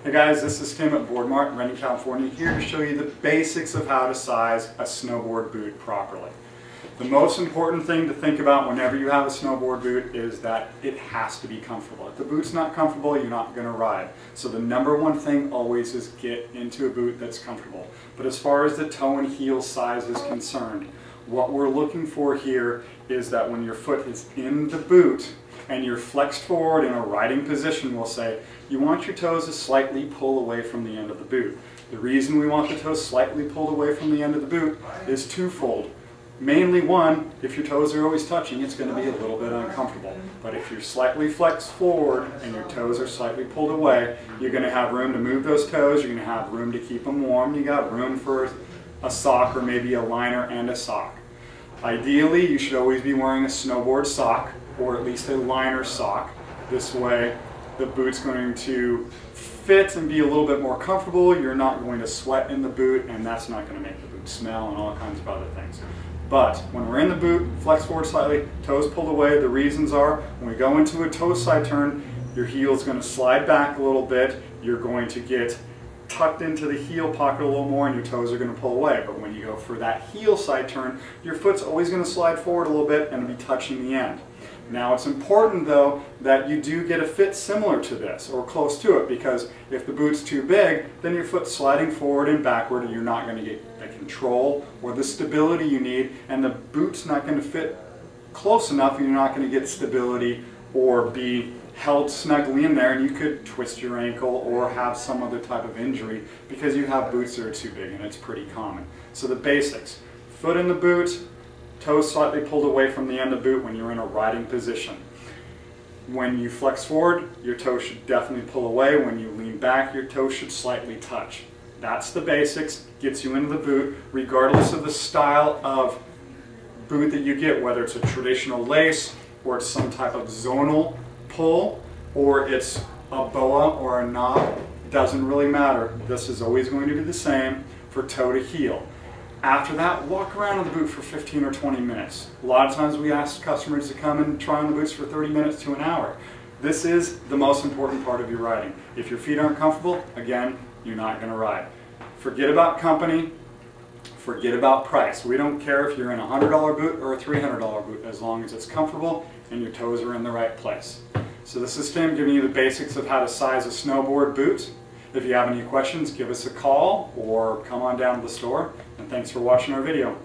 Hey guys, this is Tim at Boardmart Redding, California, here to show you the basics of how to size a snowboard boot properly. The most important thing to think about whenever you have a snowboard boot is that it has to be comfortable. If the boot's not comfortable, you're not going to ride. So the number one thing always is get into a boot that's comfortable. But as far as the toe and heel size is concerned, what we're looking for here is that when your foot is in the boot and you're flexed forward in a riding position, we'll say, you want your toes to slightly pull away from the end of the boot. The reason we want the toes slightly pulled away from the end of the boot is twofold. Mainly one, if your toes are always touching, it's going to be a little bit uncomfortable. But if you're slightly flexed forward and your toes are slightly pulled away, you're going to have room to move those toes, you're going to have room to keep them warm, you got room for a sock or maybe a liner and a sock. Ideally, you should always be wearing a snowboard sock or at least a liner sock. This way the boot's going to fit and be a little bit more comfortable. You're not going to sweat in the boot, and that's not going to make the boot smell and all kinds of other things. But when we're in the boot, flex forward slightly, toes pulled away. The reasons are when we go into a toe side turn, your heel is going to slide back a little bit. You're going to get tucked into the heel pocket a little more and your toes are going to pull away. But when you go for that heel side turn, your foot's always going to slide forward a little bit and be touching the end. Now it's important though that you do get a fit similar to this or close to it, because if the boot's too big, then your foot's sliding forward and backward and you're not going to get the control or the stability you need, and the boot's not going to fit close enough and you're not going to get stability or be held snugly in there, and you could twist your ankle or have some other type of injury because you have boots that are too big, and it's pretty common. So the basics: foot in the boot, toes slightly pulled away from the end of the boot when you're in a riding position. When you flex forward, your toes should definitely pull away. When you lean back, your toes should slightly touch. That's the basics, gets you into the boot regardless of the style of boot that you get, whether it's a traditional lace or it's some type of zonal pull or it's a boa or a knob. Doesn't really matter. This is always going to be the same for toe to heel. After that, walk around in the boot for 15 or 20 minutes. A lot of times we ask customers to come and try on the boots for 30 minutes to an hour. This is the most important part of your riding. If your feet aren't comfortable, again, you're not going to ride. Forget about company, forget about price. We don't care if you're in a $100 boot or a $300 boot, as long as it's comfortable and your toes are in the right place. So this is Tim giving you the basics of how to size a snowboard boot. If you have any questions, give us a call or come on down to the store. And thanks for watching our video.